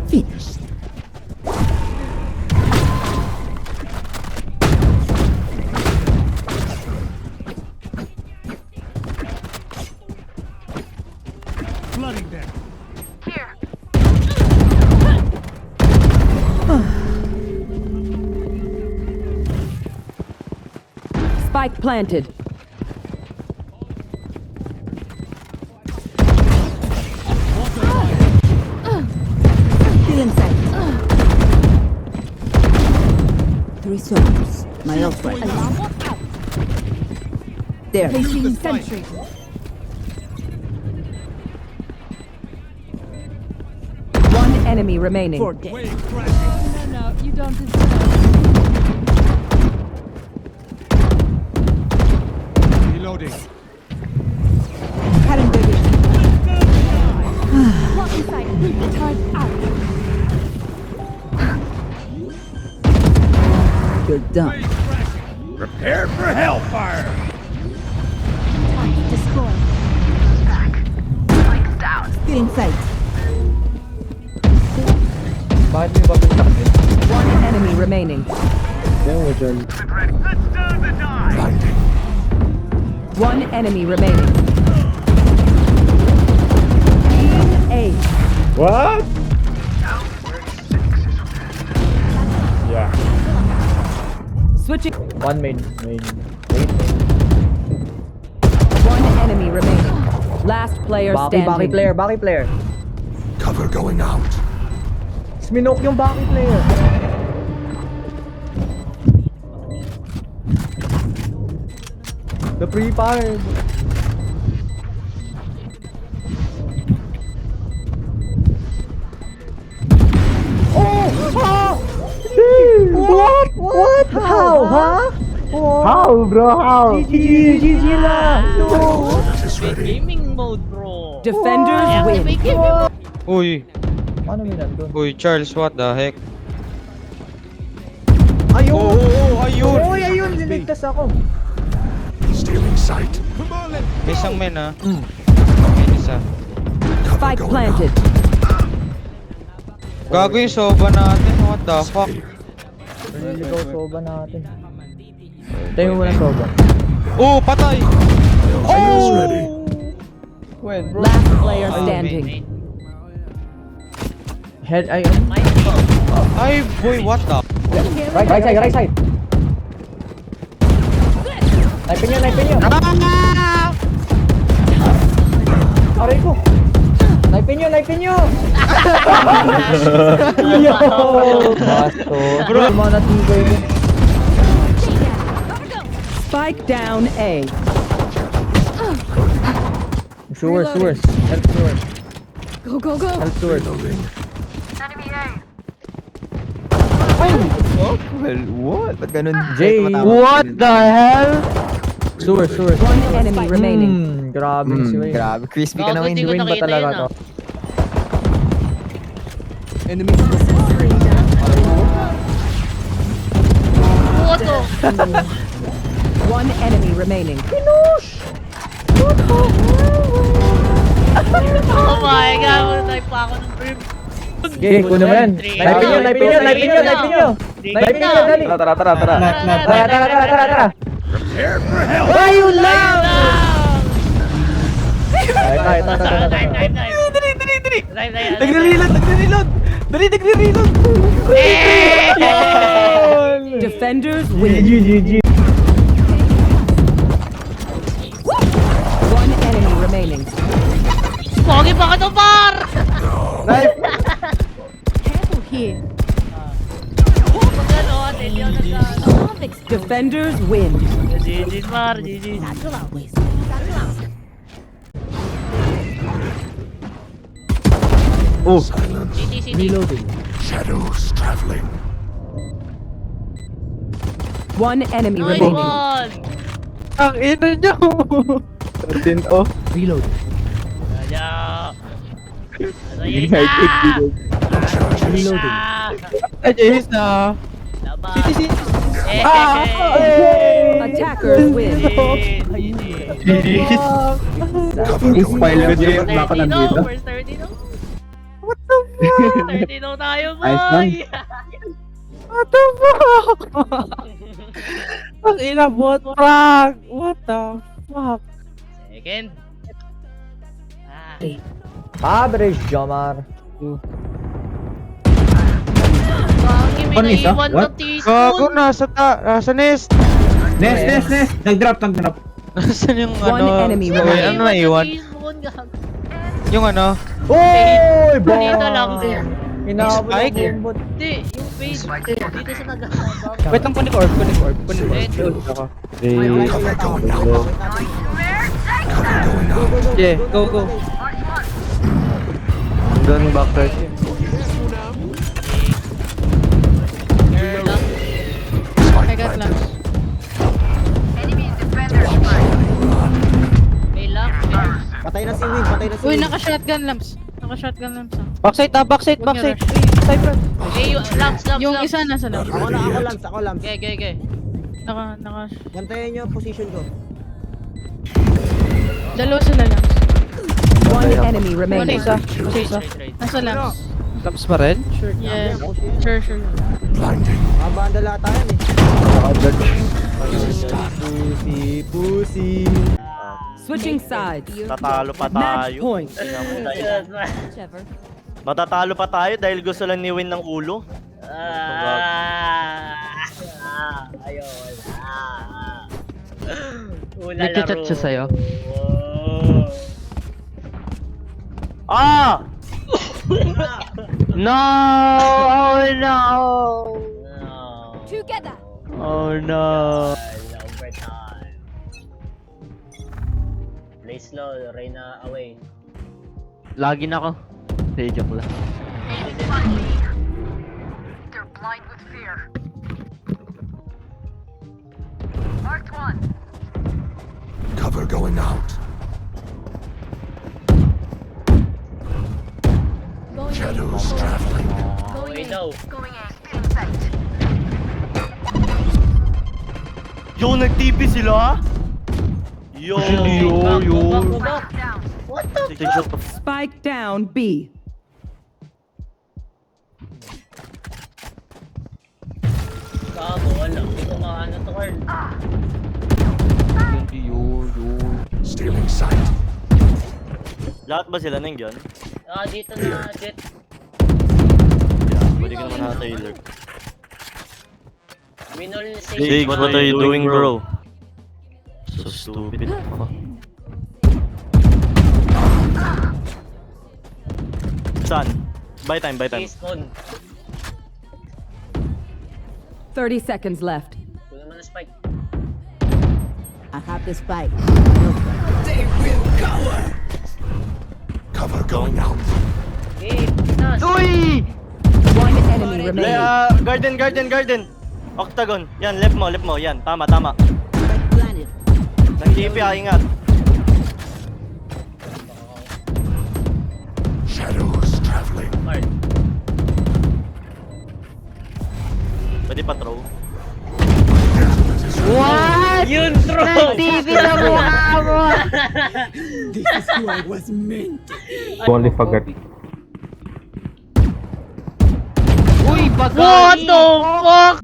Finished. Flooding them. Here. Spike planted. Still inside. Three souls. My ult right. Alarm bot out. There. Placing sentry. One enemy remaining. For dead. Wave crashing. No, you don't deserve. Reloading. Current division. Block inside. Charge out. You're done. Wave crashing. Prepare for hellfire. Target destroyed. Still inside. Bakit may bagong takit? One enemy remaining. Yan mo dyan. One enemy remaining. Team A. What? Yeah. Switching. One main. One enemy remaining. Last player Baki standing. player. Cover going out. Minok yung Baki player. The pre-fired. What? How? Huh? How, bro? How? GG lang. Gaming mode, bro. Defenders win. May gaming mode. Uy, Paano may nandun? uy, Charles, what the heck? Ayun! Oo, ayun! Uy, ayun! Niligtas ako. Stealing sight. Come on, let's May isang men, ha? May isa. Spike planted. Gago yung soba natin, what the fuck? Naliligaw soba natin. Tayo mo muna soba. Oh, patay! When, bro? Last player standing. Head, ayun. Ay, boy, what the? Right side. Naipin nyo. Aray ko. Naipin nyo. Yo! Basto. Bro, mga natigay ko. Spike down A. Sewers. Help sewers. Go, go, go. Help sewers. Enemy A. Well, what? Ba't ganun? Jay. What the hell? Sewers. One enemy remaining. Grabe si Wayne. Grabe, crispy ka Gago, naman. di ko Wayne ba nakita talaga yun, to? enemy. Puto. One enemy remaining. Oh my god, type pa ako ng dream. Okay, kuno mo yan. Naipin nyo. Dali. Tara. Tara. Prepare for hell. Ayun lang! Time. Nagre-reload! Dali, nagre-reload! Defenders win. GG. One enemy remaining. Pogi pa ka to, par! Careful here. Magano, atensyon na Defenders win. GG, par, GG. Silence. GG. Reloading. Shadows traveling. One enemy Nice remaining. one! Ang ina nyo! 13 oh. Reloading. Kaya. United Reload. Reloading. Ay, Jay's na. Laban. City. Attackers win. Spoiler First game. 30 no? First 30 no? 13 tayo, boy! Ayos lang. What the fuck? Ang ina bot prank. What the fuck? Second. Average, Jomar. Bakit may Ano isa? naiwan What? na teaspoon? Gago, nasa nest. Nest. Nag-drop. Nasaan yung One enemy Wait, remaining. ano naiwan? Teaspoon, gago. Yung ano? Oy, boy! Dito lang. Hinabol Spike? ang bumbot. Hindi, yung face. Dito sa nag-habang. Wait lang, kunin ko orb. Cover going out. Yeah, go. Doon backside. Spike got planted. May lock. Patay na si Win, patay na si Uy, Win. naka-shotgun lamps. Naka-shotgun lamps ah. Backside. Cypher. Eh, yung lamps. Yung isa nasa lamps. Ako lang. Okay. Naka... Gantayin nyo, position ko. Dalawa sila lamps. One enemy One remaining. isa. Trade. Nasa lamps. Laps pa rin? Yeah. Sure. Blinding. Mabanda lahat tayo eh. Pussy. Switching sides. Tatalo pa Match tayo. point. Matatalo pa tayo dahil gusto lang ni Win ng ulo. Ayaw, wala. Nagchat siya sa'yo? Ah! No! Oh no! Together. Oh no! Overtime. Play slow, Reyna away. Lagi na ako. Sige, joke lang. Cover going out. Shadows traveling. Away daw. Yo, nag-TP sila? Yo! Back. What the Spike down B. Gago, wala. Hindi ko maano to, Carl. Stealing sight. Lahat ba sila nandiyan? Dito na, Jet. Pwede ka naman na Taylor. Winol Sig, what are you doing, bro? So stupid. Saan? Buy time. Teaspoon. 30 seconds left. Kunin mo na spike. I have the spike. Cover going out. Eh, pitas. One enemy remaining. Garden. Octagon. Yan, left mo. Yan, tama. Spike planted. Nag-TP ingat. Shadows traveling. Carl. Pwede pa throw. Yun, throw! TV na mukha mo! This is who I was meant. Only forgot. Uy, bagay! What the fuck?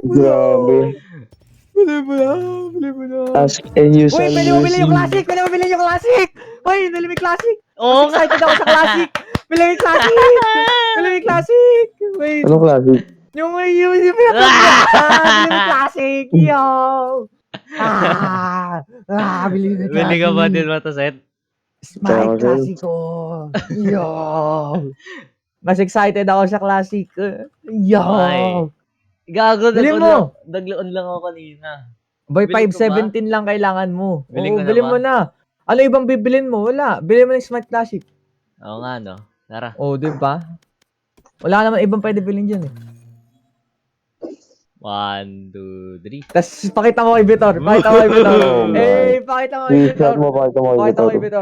Grabe. Ask and you Uy, pwede mo bilhin yung classic! Uy, nalimig classic! Oo nga. Excited ako sa classic! Bilhin yung classic! Wait, Anong klase? yung bilhin yung classic! Yo! Bilhin yung Bili ka ba din mataset? Smile Classico! Yo! Mas excited ako sa classic. Yo! Ay. Gago, Bili mo! nagloon lang ako kanina. Boy, Bili ko ba? 517 lang kailangan mo. Bili Oo, ko na bilhin ba? mo na. Ano ibang bibilin mo? Wala. Bilhin mo ng Smart Classic. Oo nga, no? Tara. Oh, di ba? Wala naman ibang pwede bilhin dyan eh. 1, 2, 3. Tapos pakita mo kay Vitor. Pakita mo kay Vitor. Eh, pakita mo kay Vitor. Pakita mo Pakita mo kay Vitor.